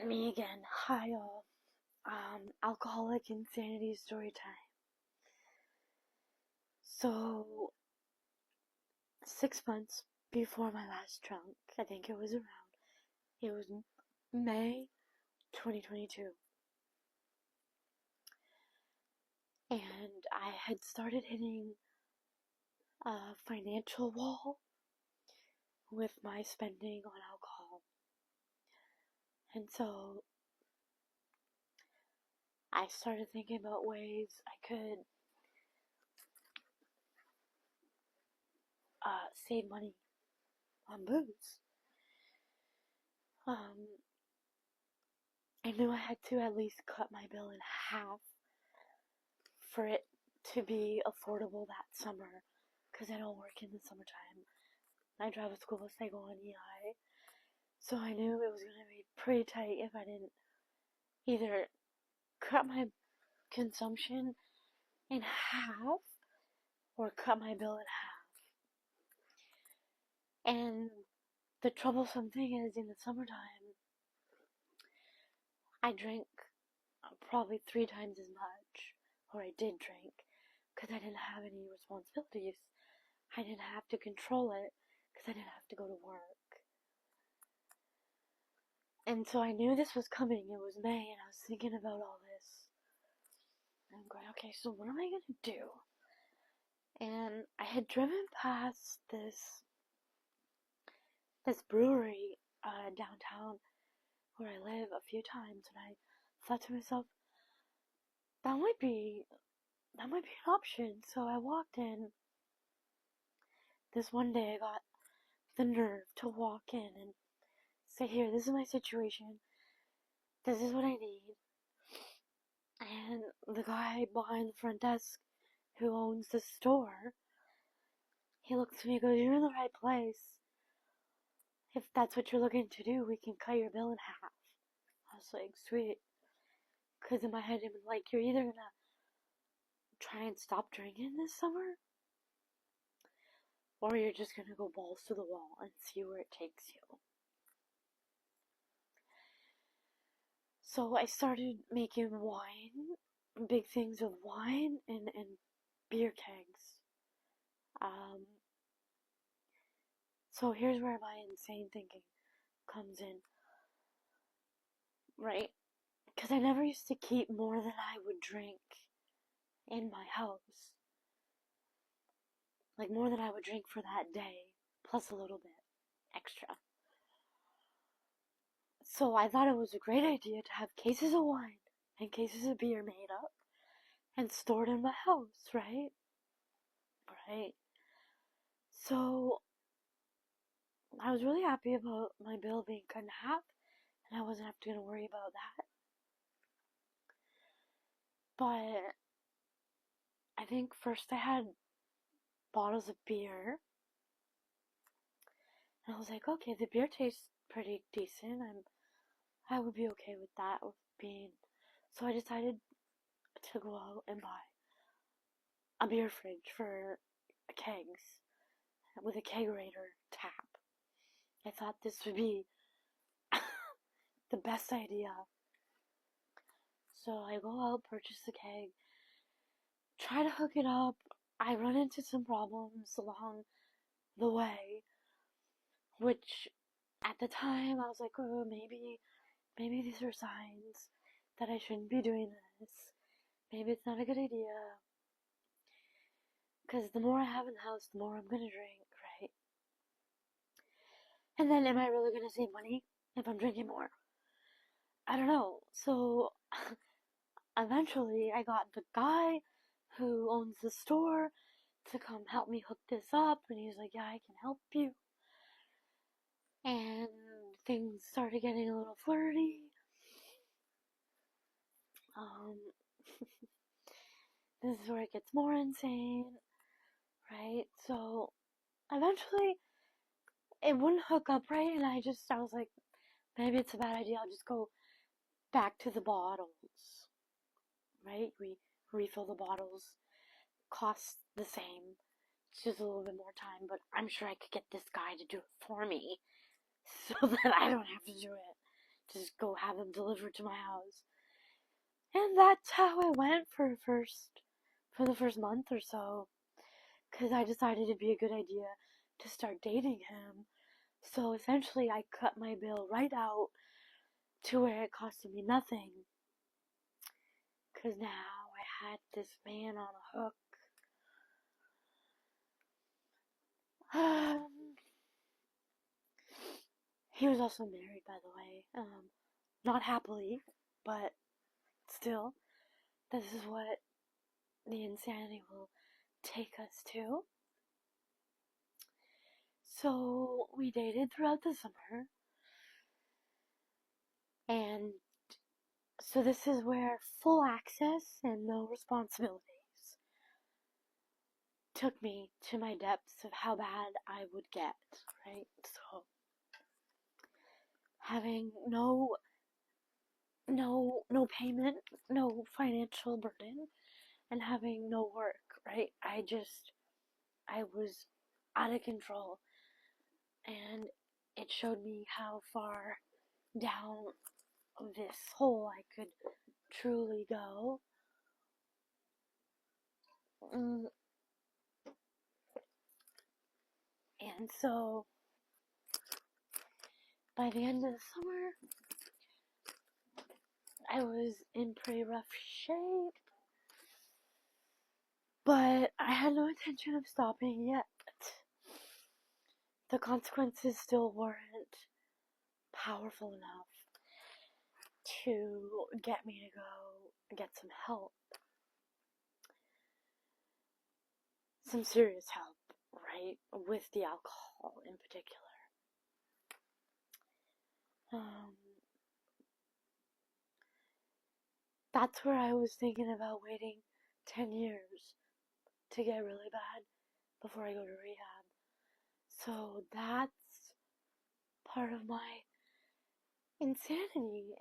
Me again. Hi all. Alcoholic insanity story time. So, 6 months before my last drunk, I think it was May 2022. And I had started hitting a financial wall with my spending on alcohol. And so, I started thinking about ways I could save money on booze. I knew I had to at least cut my bill in half for it to be affordable that summer, because I don't work in the summertime. I drive a school bus, I go on EI. So I knew it was going to be pretty tight if I didn't either cut my consumption in half or cut my bill in half. And the troublesome thing is, in the summertime, I drink probably 3 times as much, or I did drink, because I didn't have any responsibilities. I didn't have to control it, because I didn't have to go to work. And so I knew this was coming. It was May, and I was thinking about all this. And I'm going, okay, so what am I going to do? And I had driven past this brewery downtown where I live a few times, and I thought to myself, that might be an option. So I walked in. This one day I got the nerve to walk in and say, here, this is my situation. This is what I need. And the guy behind the front desk who owns the store, he looks at me and goes, you're in the right place. If that's what you're looking to do, we can cut your bill in half. I was like, sweet. Because in my head, it was like, you're either gonna try and stop drinking this summer, or you're just gonna go balls to the wall and see where it takes you. So I started making wine, big things of wine and beer kegs. So here's where my insane thinking comes in, right? Because I never used to keep more than I would drink in my house. Like, more than I would drink for that day, plus a little bit extra. So I thought it was a great idea to have cases of wine and cases of beer made up and stored in my house, right? Right. So I was really happy about my bill being cut in half, and I wasn't going to worry about that. But I think first I had bottles of beer, and I was like, okay, the beer tastes pretty decent. I would be okay with that, with being. So I decided to go out and buy a beer fridge for kegs with a kegerator tap. I thought this would be the best idea. So I go out, purchase the keg, try to hook it up. I run into some problems along the way, which at the time I was like, oh, maybe these are signs that I shouldn't be doing this. Maybe it's not a good idea. Because the more I have in the house, the more I'm gonna drink, right? And then am I really gonna save money if I'm drinking more? I don't know. So eventually I got the guy who owns the store to come help me hook this up, and he was like, yeah, I can help you. And things started getting a little flirty. This is where it gets more insane, right? So eventually it wouldn't hook up right, and I was like, maybe it's a bad idea, I'll just go back to the bottles, right? We refill the bottles, costs the same, it's just a little bit more time, but I'm sure I could get this guy to do it for me, so that I don't have to do it. just go have them delivered to my house. And that's how it went for the first month or so, because I decided it'd be a good idea to start dating him. So essentially, I cut my bill right out to where it costed me nothing. Because now I had this man on a hook. He was also married, by the way. Not happily, but still, this is what the insanity will take us to. So we dated throughout the summer, and so this is where full access and no responsibilities took me to my depths of how bad I would get, right? So having no payment, no financial burden, and having no work, right? I was out of control, and it showed me how far down this hole I could truly go. And so, by the end of the summer, I was in pretty rough shape, but I had no intention of stopping yet. The consequences still weren't powerful enough to get me to go get some help. Some serious help, right? With the alcohol in particular. That's where I was thinking about waiting 10 years to get really bad before I go to rehab. So that's part of my insanity.